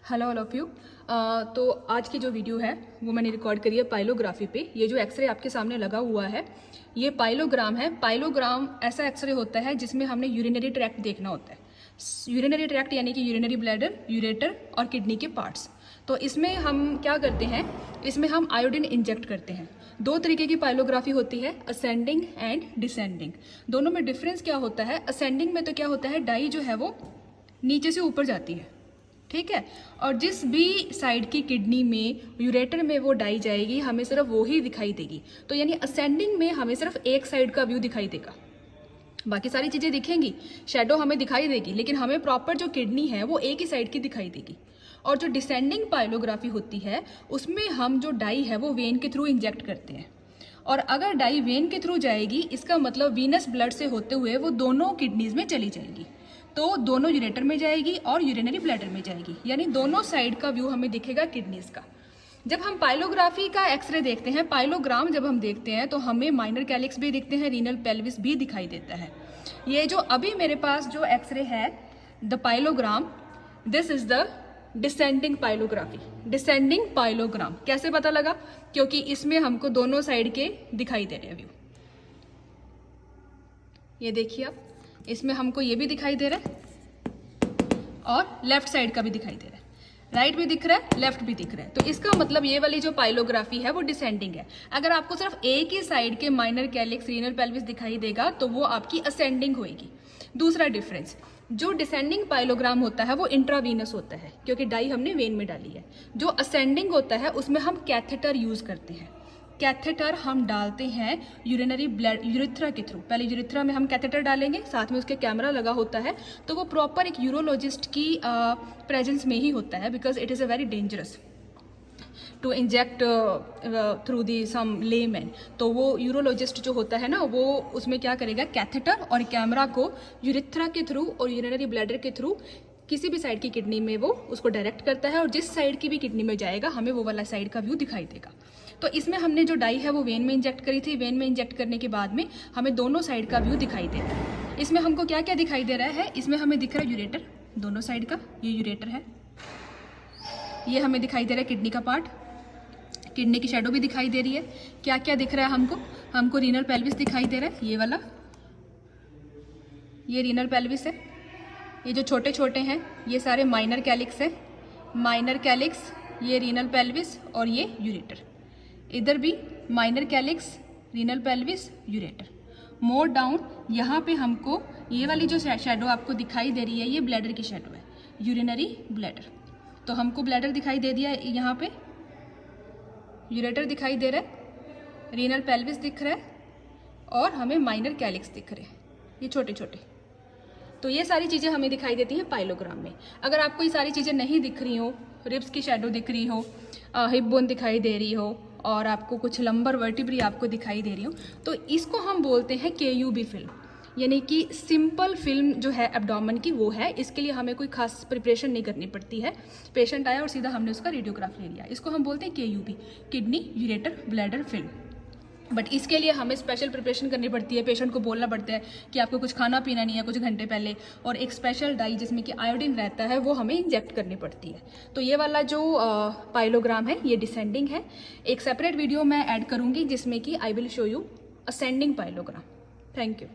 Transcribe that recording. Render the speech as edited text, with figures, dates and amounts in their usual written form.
Hello all of you. तो आज की जो वीडियो है वो मैंने रिकॉर्ड करी है पाइलोग्राफी पे। ये जो एक्सरे आपके सामने लगा हुआ है ये पाइलोग्राम है। पाइलोग्राम ऐसा एक्सरे होता है जिसमें हमने यूरिनरी ट्रैक्ट देखना होता है। यूरिनरी ट्रैक्ट यानी कि यूरिनरी ब्लैडर, यूरेटर और किडनी के पार्ट्स। तो इसमें हम क्या करते हैं, इसमें हम आयोडीन इंजेक्ट करते हैं। दो तरीके की पाइलोग्राफी होती है, असेंडिंग एंड डिसेंडिंग। दोनों में डिफरेंस क्या होता है, असेंडिंग में तो क्या होता है, डाई जो है वो नीचे से ऊपर जाती है, ठीक है। और जिस भी साइड की किडनी में, यूरेटर में वो डाई जाएगी हमें सिर्फ वो ही दिखाई देगी। तो यानी असेंडिंग में हमें सिर्फ एक साइड का व्यू दिखाई देगा, बाकी सारी चीज़ें दिखेंगी, शेडो हमें दिखाई देगी, लेकिन हमें प्रॉपर जो किडनी है वो एक ही साइड की दिखाई देगी। और जो डिसेंडिंग पाइलोग्राफी होती है उसमें हम जो डाई है वो वेन के थ्रू इंजेक्ट करते हैं। और अगर डाई वेन के थ्रू जाएगी इसका मतलब वीनस ब्लड से होते हुए वो दोनों किडनीज में चली जाएगी, तो दोनों यूरेटर में जाएगी और यूरिनरी ब्लैडर में जाएगी, यानी दोनों साइड का व्यू हमें दिखेगा किडनीज का। जब हम पाइलोग्राफी का एक्सरे देखते हैं, पाइलोग्राम जब हम देखते हैं तो हमें माइनर कैलिक्स भी दिखते हैं, रीनल पेल्विस भी दिखाई देता है। ये जो अभी मेरे पास जो एक्सरे है the pyelogram, this is the descending pyelography. Descending pyelogram कैसे पता लगा, क्योंकि इसमें हमको दोनों साइड के दिखाई दे रहे हैं व्यू। ये देखिए आप, इसमें हमको ये भी दिखाई दे रहा है और लेफ्ट साइड का भी दिखाई दे रहा है, राइट भी दिख रहा है, लेफ्ट भी दिख रहा है। तो इसका मतलब ये वाली जो पाइलोग्राफी है वो डिसेंडिंग है। अगर आपको सिर्फ एक ही साइड के माइनर कैलिक्स, रीनल पेल्विस दिखाई देगा तो वो आपकी असेंडिंग होगी। दूसरा डिफरेंस, जो डिसेंडिंग पाइलोग्राम होता है वो इंट्रावीनस होता है क्योंकि डाई हमने वेन में डाली है। जो असेंडिंग होता है उसमें हम कैथेटर यूज करते हैं। कैथेटर हम डालते हैं यूरिनरी ब्लड, यूरिथ्रा के थ्रू। पहले यूरिथ्रा में हम कैथेटर डालेंगे, साथ में उसके कैमरा लगा होता है, तो वो प्रॉपर एक यूरोलॉजिस्ट की प्रेजेंस में ही होता है, because it is a very dangerous to inject through the some layman. तो वो यूरोलॉजिस्ट जो होता है ना, वो उसमें क्या करेगा, कैथेटर और कैमरा को यूरिथ्रा के थ्रू और यूरिनरी ब्लैडर के थ्रू किसी भी साइड की किडनी में वो उसको डायरेक्ट करता है, और जिस साइड की भी किडनी में जाएगा हमें वो वाला साइड का व्यू दिखाई देगा। तो इसमें हमने जो डाई है वो वेन में इंजेक्ट करी थी। वेन में इंजेक्ट करने के बाद में हमें दोनों साइड का व्यू दिखाई दे रहा है। इसमें हमको क्या क्या दिखाई दे रहा है, इसमें हमें दिख रहा है यूरेटर दोनों साइड का, ये यूरेटर है। ये हमें दिखाई दे रहा है किडनी का पार्ट, किडनी की शेडो भी दिखाई दे रही है। क्या क्या दिख रहा है हमको रीनल पेल्विस दिखाई दे रहा है, ये वाला, ये रीनल पेल्विस है। ये जो छोटे छोटे हैं ये सारे माइनर कैलिक्स है, माइनर कैलिक्स, ये रीनल पेल्विस और ये यूरेटर। इधर भी minor calyx, renal pelvis, ureter. मोर डाउन यहाँ पे हमको ये वाली जो शेडो आपको दिखाई दे रही है ये ब्लैडर की शेडो है, यूरिनरी ब्लैडर। तो हमको ब्लैडर दिखाई दे दिया यहाँ पे, यूरेटर दिखाई दे रहा है, रीनल पेल्विस दिख रहा है और हमें माइनर कैलिक्स दिख रहे हैं, ये छोटे छोटे। तो ये सारी चीज़ें हमें दिखाई देती हैं पाइलोग्राम में। अगर आपको ये सारी चीज़ें नहीं दिख रही हो, रिब्स की शेडो दिख रही हो, हिप बोन दिखाई दे रही हो और आपको कुछ लंबर वर्टिब्री आपको दिखाई दे रही हो, तो इसको हम बोलते हैं KUB फिल्म, यानी कि सिंपल फिल्म जो है एब्डोमेन की वो है। इसके लिए हमें कोई खास प्रिपरेशन नहीं करनी पड़ती है, पेशेंट आया और सीधा हमने उसका रेडियोग्राफ ले लिया। इसको हम बोलते हैं KUB, kidney ureter bladder film. But इसके लिए हमें स्पेशल प्रिपरेशन करनी पड़ती है, पेशेंट को बोलना पड़ता है कि आपको कुछ खाना पीना नहीं है कुछ घंटे पहले, और एक स्पेशल डाई जिसमें कि आयोडीन रहता है वो हमें इंजेक्ट करनी पड़ती है। तो ये वाला जो पाइलोग्राम है ये डिसेंडिंग है। एक सेपरेट वीडियो मैं ऐड करूँगी जिसमें कि I will show you ascending pyelogram. Thank you.